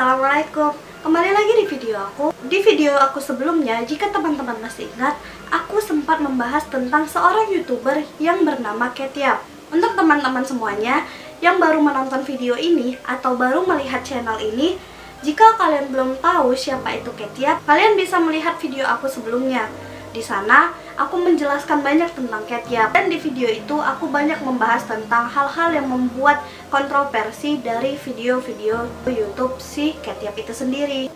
Assalamualaikum. Kembali lagi di video aku. Di video aku sebelumnya, jika teman-teman masih ingat, aku sempat membahas tentang seorang YouTuber yang bernama Ketiap. Untuk teman-teman semuanya yang baru menonton video ini atau baru melihat channel ini, jika kalian belum tahu siapa itu Ketiap, kalian bisa melihat video aku sebelumnya. Di sana, aku menjelaskan banyak tentang Ketiap. Dan di video itu, aku banyak membahas tentang hal-hal yang membuat kontroversi dari video-video YouTube si Ketiap itu sendiri.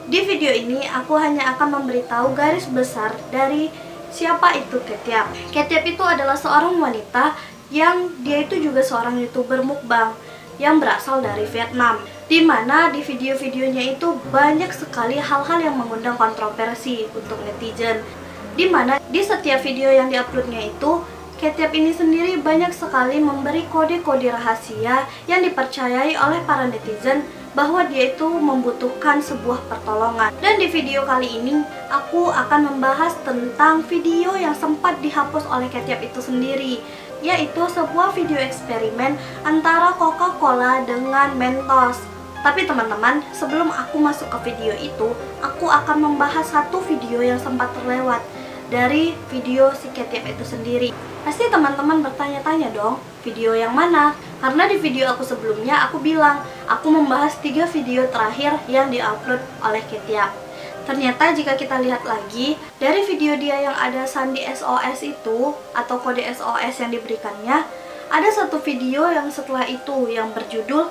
Di video ini, aku hanya akan memberitahu garis besar dari siapa itu Ketiap. Ketiap itu adalah seorang wanita yang dia itu juga seorang YouTuber mukbang yang berasal dari Vietnam, dimana di video-videonya itu banyak sekali hal-hal yang mengundang kontroversi untuk netizen, dimana di setiap video yang diuploadnya itu Ketiap ini sendiri banyak sekali memberi kode-kode rahasia yang dipercayai oleh para netizen bahwa dia itu membutuhkan sebuah pertolongan. Dan di video kali ini aku akan membahas tentang video yang sempat dihapus oleh Ketiap itu sendiri, yaitu sebuah video eksperimen antara Coca-Cola dengan Mentos. Tapi teman-teman, sebelum aku masuk ke video itu, aku akan membahas satu video yang sempat terlewat dari video si Ketiap itu sendiri. Pasti teman-teman bertanya-tanya dong, video yang mana? Karena di video aku sebelumnya aku bilang, aku membahas 3 video terakhir yang diupload oleh Ketiap. Ternyata jika kita lihat lagi, dari video dia yang ada sandi SOS itu, atau kode SOS yang diberikannya, ada satu video yang setelah itu yang berjudul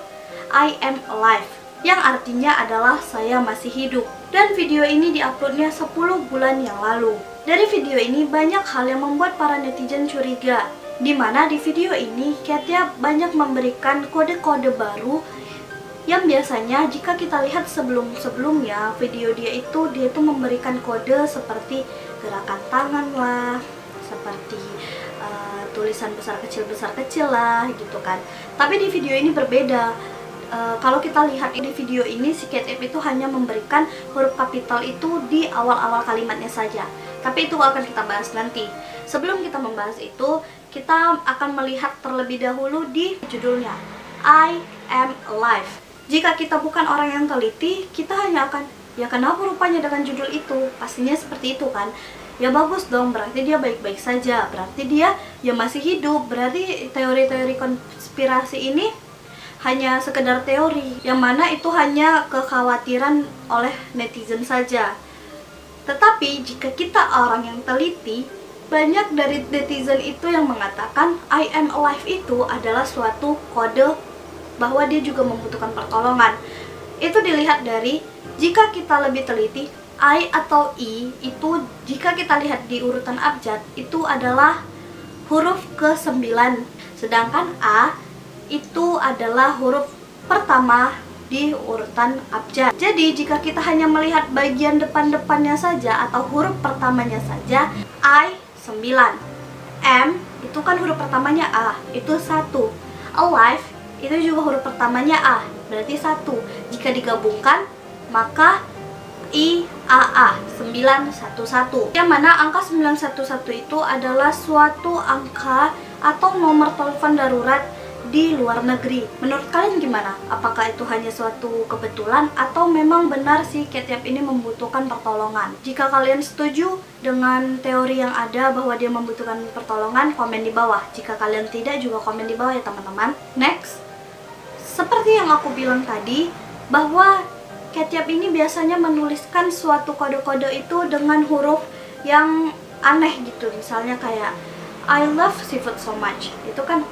I am alive, yang artinya adalah saya masih hidup. Dan video ini diuploadnya 10 bulan yang lalu. Dari video ini banyak hal yang membuat para netizen curiga, dimana di video ini Ketiap banyak memberikan kode-kode baru yang biasanya jika kita lihat sebelum-sebelumnya video dia itu memberikan kode seperti gerakan tangan lah, seperti tulisan besar kecil lah gitu kan. Tapi di video ini berbeda. Kalau kita lihat di video ini, si Ketiap itu hanya memberikan huruf kapital itu di awal-awal kalimatnya saja. Tapi itu akan kita bahas nanti. Sebelum kita membahas itu, kita akan melihat terlebih dahulu di judulnya, I am alive. Jika kita bukan orang yang teliti, kita hanya akan, ya kenapa rupanya dengan judul itu? Pastinya seperti itu kan? Ya bagus dong, berarti dia baik-baik saja. Berarti dia ya masih hidup. Berarti teori-teori konspirasi ini hanya sekedar teori, yang mana itu hanya kekhawatiran oleh netizen saja. Tetapi jika kita orang yang teliti, banyak dari netizen itu yang mengatakan I am alive itu adalah suatu kode bahwa dia juga membutuhkan pertolongan. Itu dilihat dari, jika kita lebih teliti, I atau I itu jika kita lihat di urutan abjad itu adalah huruf ke-9, sedangkan A itu adalah huruf pertama di urutan abjad. Jadi jika kita hanya melihat bagian depan-depannya saja atau huruf pertamanya saja, I 9, M itu kan huruf pertamanya A, itu 1. Alive itu juga huruf pertamanya A, berarti 1. Jika digabungkan maka IAA 911, yang mana angka 911 itu adalah suatu angka atau nomor telepon darurat di luar negeri. Menurut kalian gimana? Apakah itu hanya suatu kebetulan atau memang benar si Ketiap ini membutuhkan pertolongan? Jika kalian setuju dengan teori yang ada bahwa dia membutuhkan pertolongan, komen di bawah. Jika kalian tidak, juga komen di bawah ya teman-teman. Next, seperti yang aku bilang tadi, bahwa Ketiap ini biasanya menuliskan suatu kode-kode itu dengan huruf yang aneh gitu. Misalnya kayak I love seafood so much. Itu kan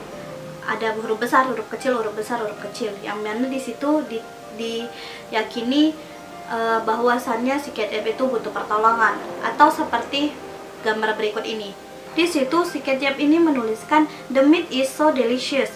ada huruf besar, huruf kecil, huruf besar, huruf kecil, yang mana di situ diyakini bahwasannya si Ketiap itu butuh pertolongan. Atau seperti gambar berikut ini. Di situ si Ketiap ini menuliskan the meat is so delicious,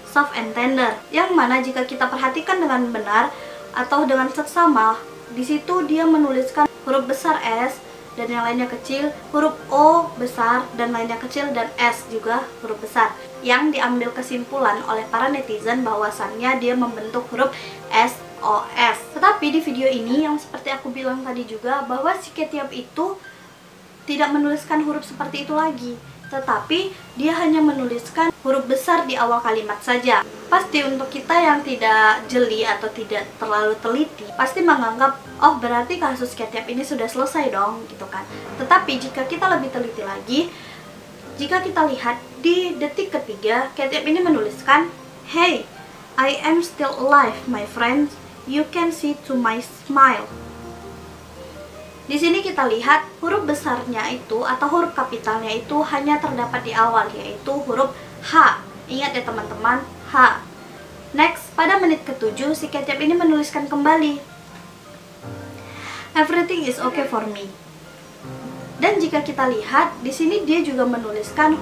soft and tender. Yang mana jika kita perhatikan dengan benar atau dengan seksama, di situ dia menuliskan huruf besar S dan yang lainnya kecil, huruf O besar dan lainnya kecil, dan S juga huruf besar, yang diambil kesimpulan oleh para netizen bahwasannya dia membentuk huruf SOS. Tetapi di video ini yang seperti aku bilang tadi juga, bahwa si Ketiap itu tidak menuliskan huruf seperti itu lagi, tetapi dia hanya menuliskan huruf besar di awal kalimat saja. Pasti untuk kita yang tidak jeli atau tidak terlalu teliti, pasti menganggap, oh berarti kasus Ketiap ini sudah selesai dong, gitu kan. Tetapi jika kita lebih teliti lagi, jika kita lihat di detik ketiga, Ketiap ini menuliskan, "Hey, I am still alive, my friends. You can see to my smile." Di sini kita lihat huruf besarnya itu atau huruf kapitalnya itu hanya terdapat di awal, yaitu huruf H. Ingat ya teman-teman, H. Next, pada menit ke-7 si Ketiap ini menuliskan kembali, "Everything is okay for me." Dan jika kita lihat di sini dia juga menuliskan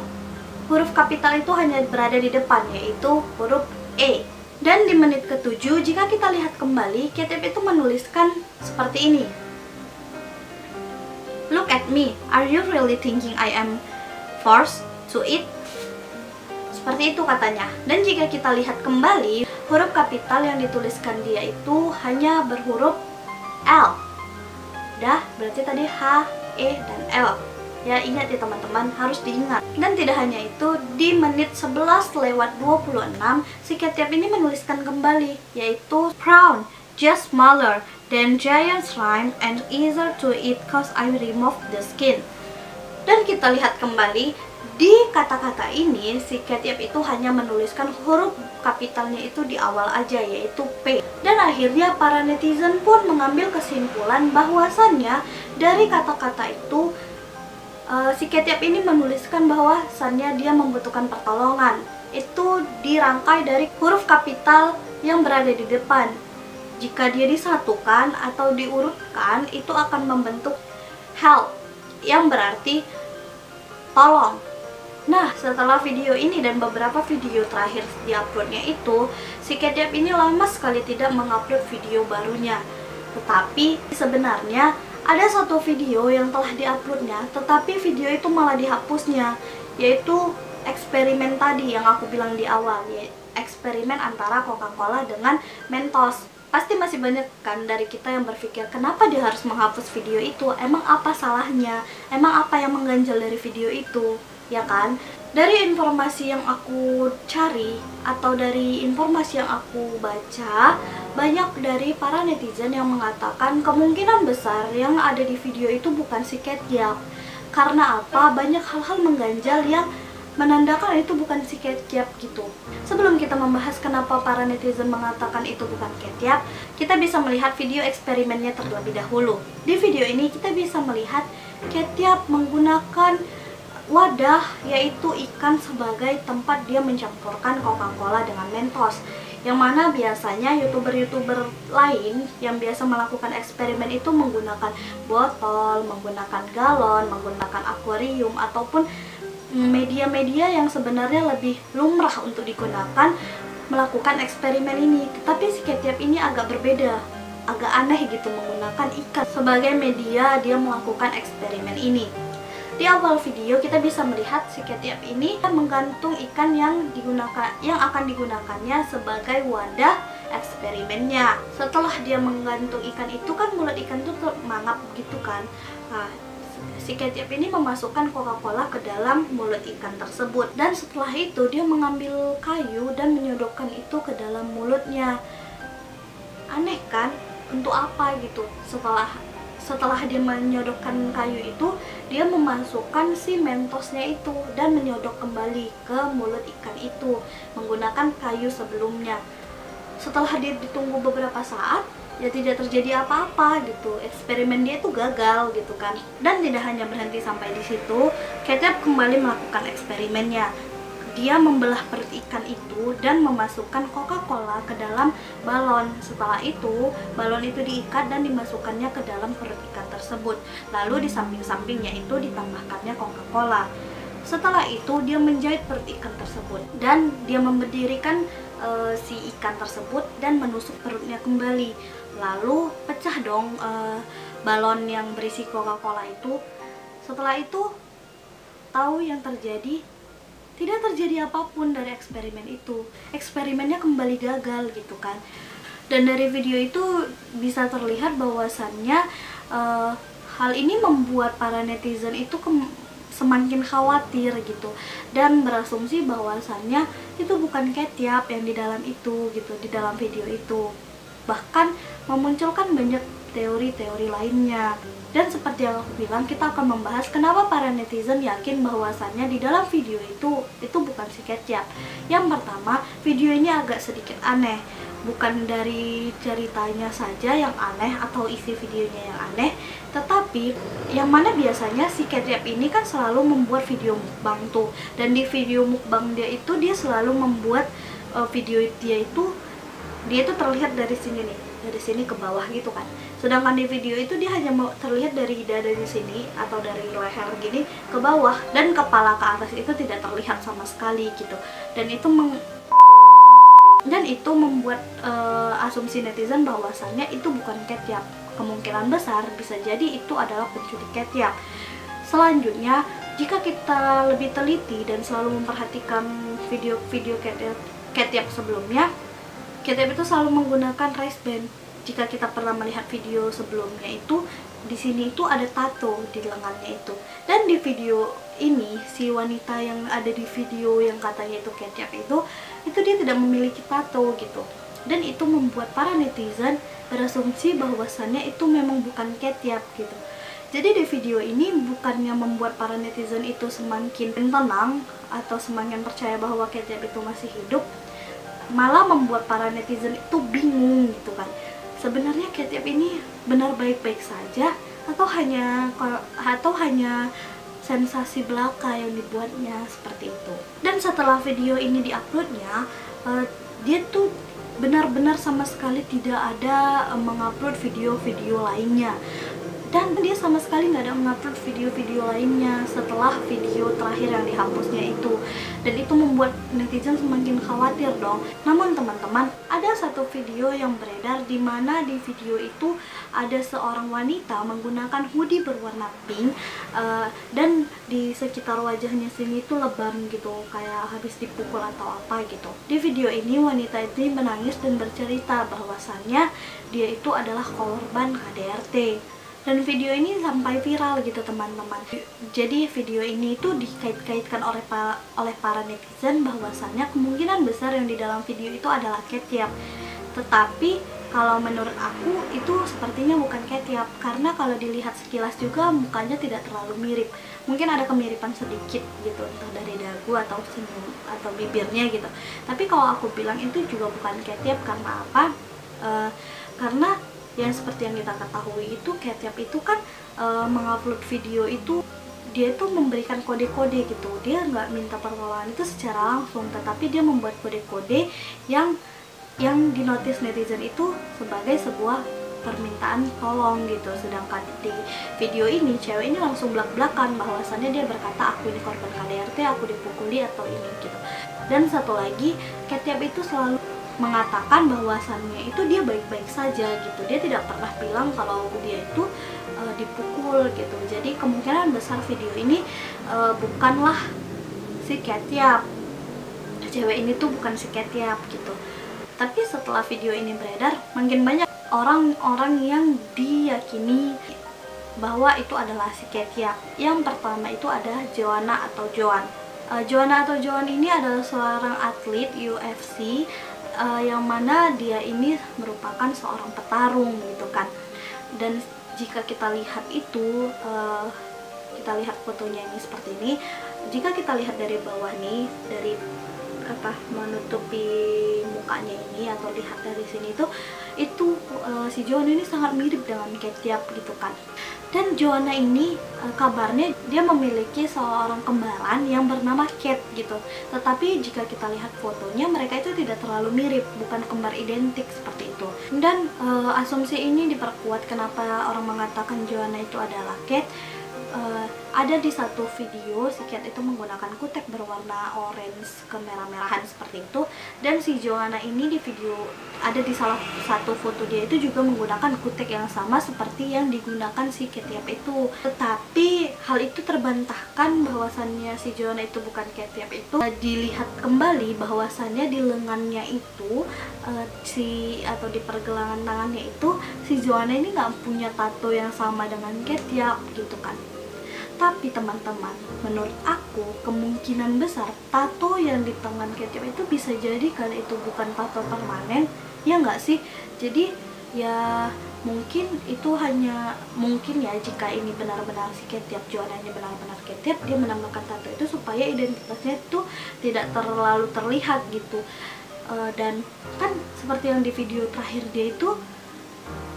huruf kapital itu hanya berada di depan, yaitu huruf E. Dan di menit ke-7 jika kita lihat kembali, Ketiap itu menuliskan seperti ini, "Look at me, are you really thinking I am forced to eat?" Seperti itu katanya. Dan jika kita lihat kembali, huruf kapital yang dituliskan dia itu hanya berhuruf L. Dah, berarti tadi H, E, dan L. Ya, ingat ya teman-teman, harus diingat. Dan tidak hanya itu, di menit 11:26, si Ketiap ini menuliskan kembali, yaitu "Prawn, just smaller than giant shrimp and easier to eat cause I remove the skin." Dan kita lihat kembali, di kata-kata ini si Ketiap itu hanya menuliskan huruf kapitalnya itu di awal aja, yaitu P. Dan akhirnya para netizen pun mengambil kesimpulan bahwasannya dari kata-kata itu si Ketiap ini menuliskan bahwasannya dia membutuhkan pertolongan. Itu dirangkai dari huruf kapital yang berada di depan. Jika dia disatukan atau diurutkan, itu akan membentuk help, yang berarti tolong. Nah, setelah video ini dan beberapa video terakhir diuploadnya itu, si Ketiap ini lama sekali tidak mengupload video barunya. Tetapi sebenarnya ada satu video yang telah diuploadnya, tetapi video itu malah dihapusnya, yaitu eksperimen tadi yang aku bilang di awal, yaitu eksperimen antara Coca-Cola dengan Mentos. Pasti masih banyak kan dari kita yang berpikir, kenapa dia harus menghapus video itu? Emang apa salahnya? Emang apa yang mengganjal dari video itu? Ya kan? Dari informasi yang aku cari atau dari informasi yang aku baca, banyak dari para netizen yang mengatakan kemungkinan besar yang ada di video itu bukan si Ketiap. Karena apa? Banyak hal-hal mengganjal yang menandakan itu bukan si Ketiap gitu. Sebelum kita membahas kenapa para netizen mengatakan itu bukan Ketiap, kita bisa melihat video eksperimennya terlebih dahulu. Di video ini kita bisa melihat Ketiap menggunakan wadah, yaitu ikan, sebagai tempat dia mencampurkan Coca-Cola dengan Mentos. Yang mana biasanya youtuber-youtuber lain yang biasa melakukan eksperimen itu menggunakan botol, menggunakan galon, menggunakan akuarium, ataupun media-media yang sebenarnya lebih lumrah untuk digunakan melakukan eksperimen ini. Tetapi si Ketiap ini agak berbeda, agak aneh gitu, menggunakan ikan sebagai media dia melakukan eksperimen ini. Di awal video kita bisa melihat si Ketiap ini menggantung ikan yang akan digunakannya sebagai wadah eksperimennya. Setelah dia menggantung ikan itu kan mulut ikan itu mangap gitu kan. Nah, si Ketiap ini memasukkan Coca-Cola ke dalam mulut ikan tersebut, dan setelah itu dia mengambil kayu dan menyodokkan itu ke dalam mulutnya. Aneh kan? Untuk apa gitu? Setelah dia menyodokkan kayu itu, dia memasukkan si Mentosnya itu dan menyodok kembali ke mulut ikan itu menggunakan kayu sebelumnya. Setelah dia ditunggu beberapa saat, ya tidak terjadi apa-apa gitu. Eksperimen dia itu gagal gitu kan. Dan tidak hanya berhenti sampai di situ, Ketiap kembali melakukan eksperimennya. Dia membelah perut ikan itu dan memasukkan Coca-Cola ke dalam balon. Setelah itu, balon itu diikat dan dimasukkannya ke dalam perut ikan tersebut. Lalu di samping-sampingnya itu ditambahkannya Coca-Cola. Setelah itu, dia menjahit perut ikan tersebut dan dia mendirikan si ikan tersebut dan menusuk perutnya kembali. Lalu pecah dong balon yang berisi Coca-Cola itu. Setelah itu, tahu yang terjadi? Tidak terjadi apapun dari eksperimen itu. Eksperimennya kembali gagal gitu kan. Dan dari video itu bisa terlihat bahwasannya hal ini membuat para netizen itu semakin khawatir gitu, dan berasumsi bahwasannya itu bukan Ketiap yang di dalam itu gitu, di dalam video itu. Bahkan memunculkan banyak teori-teori lainnya. Dan seperti yang aku bilang, kita akan membahas kenapa para netizen yakin bahwasannya di dalam video itu bukan si Ketiap. Yang pertama, video ini agak sedikit aneh. Bukan dari ceritanya saja yang aneh atau isi videonya yang aneh, tetapi yang mana biasanya si Ketiap ini kan selalu membuat video mukbang tuh. Dan di video mukbang dia selalu membuat video dia itu terlihat dari sini nih, dari sini ke bawah gitu kan. Sedangkan di video itu dia hanya terlihat dari dada di sini atau dari leher gini ke bawah, dan kepala ke atas itu tidak terlihat sama sekali gitu. Dan itu membuat asumsi netizen bahwasannya itu bukan Ketiap. Kemungkinan besar bisa jadi itu adalah penculik Ketiap. Selanjutnya, jika kita lebih teliti dan selalu memperhatikan video-video Ketiap sebelumnya, Ketiap itu selalu menggunakan wristband. Jika kita pernah melihat video sebelumnya itu, di sini itu ada tato di lengannya itu. Dan di video ini, si wanita yang ada di video yang katanya itu Ketiap itu dia tidak memiliki tato gitu. Dan itu membuat para netizen berasumsi bahwasannya itu memang bukan Ketiap gitu. Jadi di video ini bukannya membuat para netizen itu semakin tenang atau semakin percaya bahwa Ketiap itu masih hidup, malah membuat para netizen itu bingung gitu kan. Sebenarnya Ketiap ini benar baik-baik saja atau hanya sensasi belaka yang dibuatnya seperti itu. Dan setelah video ini diuploadnya, dia tuh benar-benar sama sekali tidak ada mengupload video-video lainnya. Dan dia sama sekali nggak ada mengupload video-video lainnya setelah video terakhir yang dihapusnya itu. Dan itu membuat netizen semakin khawatir dong. Namun teman-teman, ada satu video yang beredar di mana di video itu ada seorang wanita menggunakan hoodie berwarna pink, dan di sekitar wajahnya sini tuh lebam gitu, kayak habis dipukul atau apa gitu. Di video ini wanita ini menangis dan bercerita bahwasannya dia itu adalah korban KDRT. Dan video ini sampai viral gitu teman-teman. Jadi video ini itu dikait-kaitkan oleh para netizen bahwasannya kemungkinan besar yang di dalam video itu adalah Ketiap. Tetapi kalau menurut aku itu sepertinya bukan Ketiap, karena kalau dilihat sekilas juga mukanya tidak terlalu mirip. Mungkin ada kemiripan sedikit gitu, entah dari dagu atau senyum atau bibirnya gitu. Tapi kalau aku bilang itu juga bukan Ketiap, karena apa? Karena yang seperti yang kita ketahui itu Ketiap itu kan mengupload video itu dia tuh memberikan kode-kode gitu. Dia nggak minta pertolongan itu secara langsung, tetapi dia membuat kode-kode yang dinotis netizen itu sebagai sebuah permintaan tolong gitu. Sedangkan di video ini cewek ini langsung belak-belakan bahwasannya dia berkata, aku ini korban KDRT, aku dipukuli atau ini gitu. Dan satu lagi, Ketiap itu selalu mengatakan bahwasannya itu dia baik-baik saja gitu. Dia tidak pernah bilang kalau dia itu dipukul gitu. Jadi kemungkinan besar video ini bukanlah si Ketiap. Cewek ini tuh bukan si Ketiap gitu. Tapi setelah video ini beredar, makin banyak orang-orang yang diyakini bahwa itu adalah si Ketiap. Yang pertama itu ada Joanna atau Joan. Joanna atau Joan ini adalah seorang atlet UFC, yang mana dia ini merupakan seorang petarung gitu kan. Dan jika kita lihat itu, kita lihat fotonya ini seperti ini. Jika kita lihat dari bawah nih, dari menutupi mukanya ini atau lihat dari sini itu si Joanna ini sangat mirip dengan Ketiap gitu kan. Dan Joanna ini kabarnya dia memiliki seorang kembaran yang bernama Cat gitu. Tetapi jika kita lihat fotonya, mereka itu tidak terlalu mirip, bukan kembar identik seperti itu. Dan asumsi ini diperkuat kenapa orang mengatakan Joanna itu adalah Cat. Ada di satu video si Cat itu menggunakan kutek berwarna orange kemerah-merahan seperti itu. Dan si Joanna ini di video, ada di salah satu foto dia itu juga menggunakan kutek yang sama seperti yang digunakan si Ketiap itu. Tetapi hal itu terbantahkan bahwasannya si Joanna itu bukan Ketiap itu. Dilihat kembali bahwasannya di lengannya itu atau di pergelangan tangannya itu si Joanna ini nggak punya tato yang sama dengan Ketiap gitu kan. Tapi teman-teman, menurut aku kemungkinan besar tato yang di tangan Ketiap itu bisa jadi karena itu bukan tato permanen, ya nggak sih? Jadi ya mungkin itu hanya mungkin ya, jika ini benar-benar si Ketiap, Joananya benar-benar Ketiap, dia menambahkan tato itu supaya identitasnya itu tidak terlalu terlihat gitu. Dan kan seperti yang di video terakhir dia itu,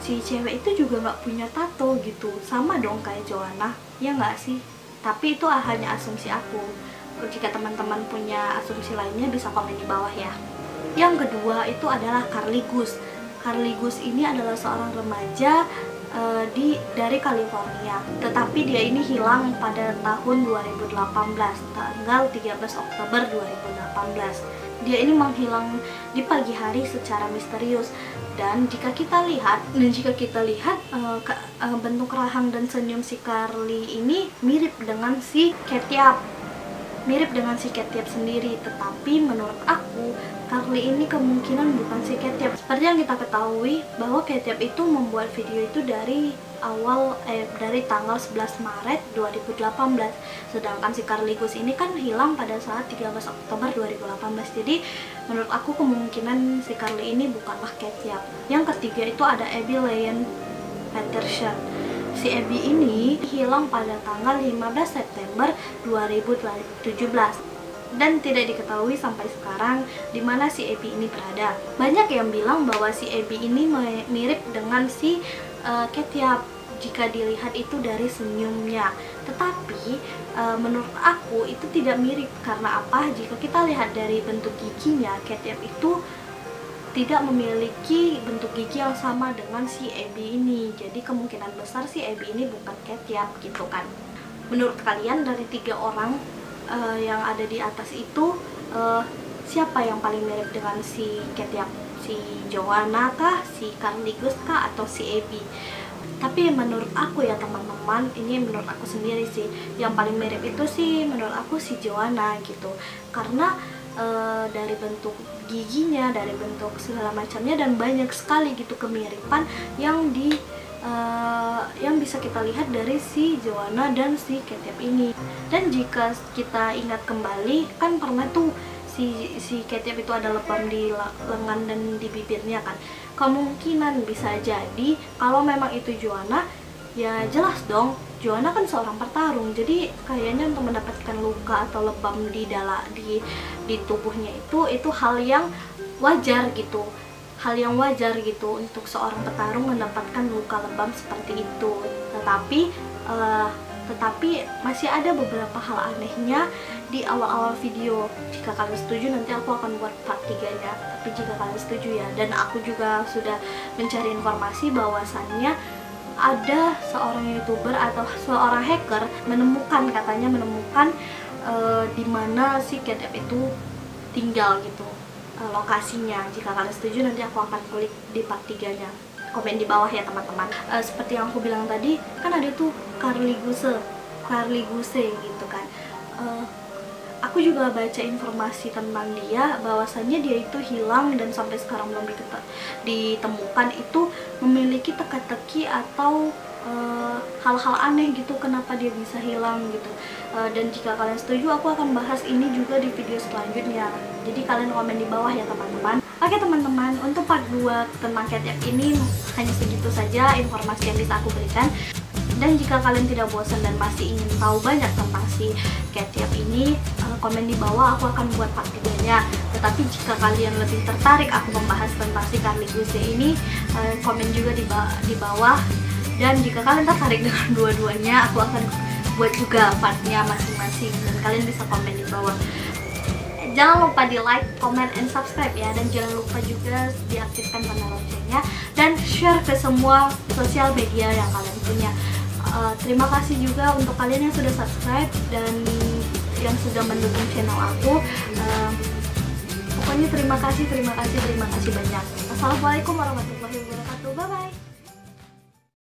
si cewek itu juga nggak punya tato gitu, sama dong kayak Joanna, ya nggak sih? Tapi itu hanya asumsi aku. Jika teman-teman punya asumsi lainnya bisa komen di bawah ya. Yang kedua itu adalah Carly Gus. Carly Gus ini adalah seorang remaja dari California, tetapi dia ini hilang pada tahun 2018, tanggal 13 Oktober 2018. Dia ini menghilang di pagi hari secara misterius. Dan jika kita lihat bentuk rahang dan senyum si Carly ini mirip dengan si Ketiap, sendiri. Tetapi menurut aku Carly ini kemungkinan bukan si Ketiap. Seperti yang kita ketahui bahwa Ketiap itu membuat video itu dari tanggal 11 Maret 2018. Sedangkan si Carly Gus ini kan hilang pada saat 13 Oktober 2018. Jadi menurut aku kemungkinan si Carly ini bukanlah Ketiap. Yang ketiga itu ada Abby Lane Patterson. Si Abby ini hilang pada tanggal 15 September 2017 dan tidak diketahui sampai sekarang di mana si Abby ini berada. Banyak yang bilang bahwa si Abby ini mirip dengan si Ketiap jika dilihat itu dari senyumnya. Tetapi menurut aku itu tidak mirip. Karena apa? Jika kita lihat dari bentuk giginya, Ketiap itu tidak memiliki bentuk gigi yang sama dengan si Abby ini. Jadi kemungkinan besar si Abby ini bukan Ketiap gitu kan. Menurut kalian dari 3 orang yang ada di atas itu, siapa yang paling mirip dengan si Ketiap? Si Joanna kah, si Carly Gus kah, atau si Abby? Tapi menurut aku ya teman-teman, ini menurut aku sendiri sih, yang paling mirip itu sih menurut aku si Joanna gitu. Karena dari bentuk giginya, dari bentuk segala macamnya, dan banyak sekali gitu kemiripan yang bisa kita lihat dari si Joanna dan si Ketiap ini. Dan jika kita ingat kembali, kan pernah tuh si Ketiap itu ada lebam di lengan dan di bibirnya kan. Kemungkinan bisa jadi kalau memang itu Joanna, ya jelas dong Joanna kan seorang petarung, jadi kayaknya untuk mendapatkan luka atau lebam di tubuhnya itu hal yang wajar gitu. Hal yang wajar gitu untuk seorang petarung mendapatkan luka lebam seperti itu. Tetapi masih ada beberapa hal anehnya di awal-awal video. Jika kalian setuju nanti aku akan buat part 3-nya. Tapi jika kalian setuju ya, dan aku juga sudah mencari informasi bahwasannya ada seorang YouTuber atau seorang hacker katanya menemukan di mana si Ketiap itu tinggal gitu, lokasinya. Jika kalian setuju nanti aku akan kulik di part 3-nya. Komen di bawah ya teman-teman. Seperti yang aku bilang tadi, kan ada tuh Carly Guse gitu kan. Aku juga baca informasi tentang dia, bahwasannya dia itu hilang dan sampai sekarang belum ditemukan, itu memiliki teka-teki atau hal-hal aneh gitu kenapa dia bisa hilang gitu. Dan jika kalian setuju, aku akan bahas ini juga di video selanjutnya. Jadi kalian komen di bawah ya teman-teman. Oke teman-teman, untuk part 2 tentang Ketiap ini hanya segitu saja informasi yang bisa aku berikan. Dan jika kalian tidak bosan dan masih ingin tahu banyak tentang si Ketiap ini, komen di bawah, aku akan buat part 3-nya. Tetapi jika kalian lebih tertarik aku membahas tentang si Carly Guse ini, komen juga di bawah. Dan jika kalian tertarik dengan dua-duanya, aku akan buat juga partnya masing-masing, dan kalian bisa komen di bawah. Jangan lupa di like, comment, and subscribe ya. Dan jangan lupa juga diaktifkan tanda loncengnya dan share ke semua sosial media yang kalian punya. Terima kasih juga untuk kalian yang sudah subscribe dan yang sudah mendukung channel aku. Pokoknya terima kasih banyak. Assalamualaikum warahmatullahi wabarakatuh. Bye bye.